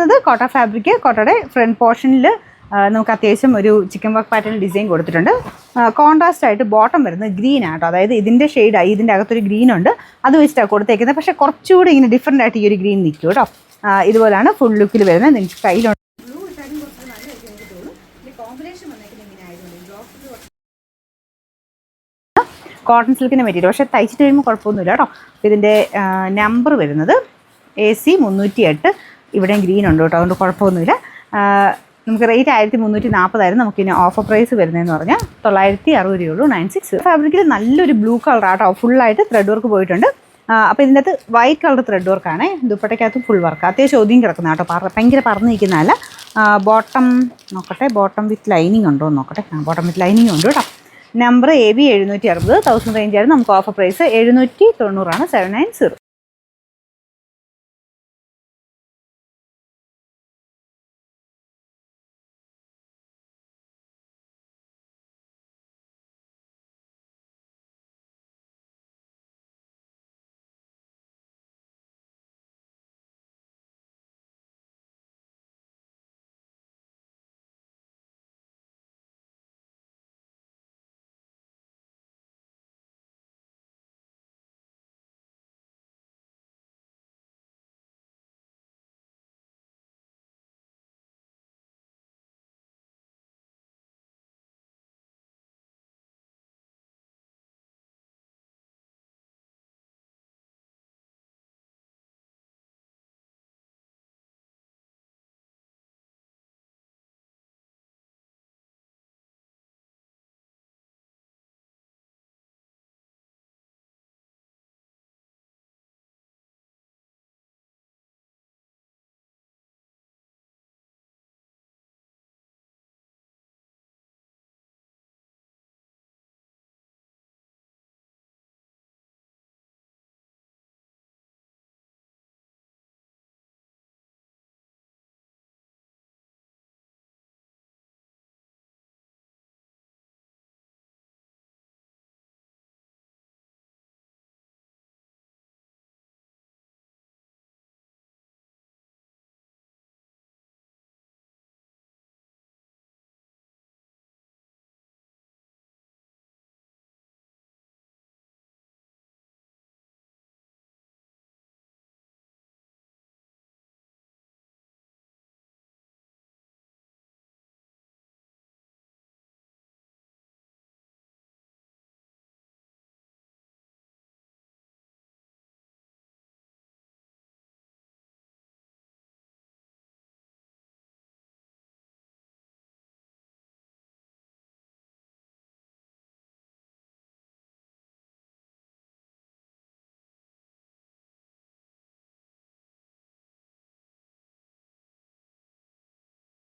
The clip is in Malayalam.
വരുന്നത് കോട്ട ഫാബ്രിക്. കോട്ടയുടെ ഫ്രണ്ട് പോർഷനിൽ നമുക്ക് അത്യാവശ്യം ഒരു ചിക്കൻ വർക്ക് പാറ്റേൺ ഡിസൈൻ കൊടുത്തിട്ടുണ്ട്. കോൺട്രാസ്റ്റ് ആയിട്ട് ബോട്ടം വരുന്നത് ഗ്രീൻ ആട്ടോ, അതായത് ഇതിൻ്റെ ഷെയ്ഡായി ഇതിൻ്റെ അകത്തൊരു ഗ്രീൻ ഉണ്ട്, അത് വെച്ചിട്ടാണ് കൊടുത്തേക്കുന്നത്. പക്ഷേ കുറച്ചുകൂടി ഇങ്ങനെ ഡിഫറെൻ്റ് ആയിട്ട് ഈ ഒരു ഗ്രീൻ നിൽക്കും കേട്ടോ. ഇതുപോലെയാണ് ഫുൾ ലുക്കിൽ വരുന്നത്. നിങ്ങൾക്ക് കയ്യിലുണ്ട് കോട്ടൺ സിൽക്കിൻ്റെ മെറ്റീരിയൽ, പക്ഷേ തയ്ച്ചിട്ട് കഴിയുമ്പോൾ കുഴപ്പമൊന്നുമില്ല കേട്ടോ. ഇതിൻ്റെ നമ്പർ വരുന്നത് AC 308. ഇവിടെയും ഗ്രീൻ ഉണ്ട് കേട്ടോ, അതുകൊണ്ട് കുഴപ്പമൊന്നുമില്ല. നമുക്ക് റേറ്റ് 1340 നമുക്കിനി ഓഫർ പ്രൈസ് വരുന്നതെന്ന് പറഞ്ഞാൽ 960 രൂപയുള്ളൂ. 96 ഫാബ്രിക്കിൽ നല്ലൊരു ബ്ലൂ കളർ ആട്ടോ, ഫുള്ളായിട്ട് ത്രെഡ് വർക്ക് പോയിട്ടുണ്ട്. അപ്പോൾ ഇതിൻ്റെ അകത്ത് വൈറ്റ് കളർ ത്രെഡ് വർക്കാണ്. ദുപ്പട്ടയ്ക്കകത്ത് ഫുൾ വർക്ക്, അത്യാവശ്യം ഒതുങ്ങി കിടക്കുന്ന കേട്ടോ, ഭയങ്കര പറന്ന് നിൽക്കുന്നതല്ല. ബോട്ടം നോക്കട്ടെ, ബോട്ടം വിത്ത് ലൈനിങ് ഉണ്ടോ എന്ന് നോക്കട്ടെ. ബോട്ടം വിത്ത് ലൈനിങ് ഉണ്ട് കേട്ടോ. നമ്പർ AB 760, 1000 റേഞ്ച് ആയിരുന്നു. നമുക്ക് ഓഫർ പ്രൈസ് 790 790.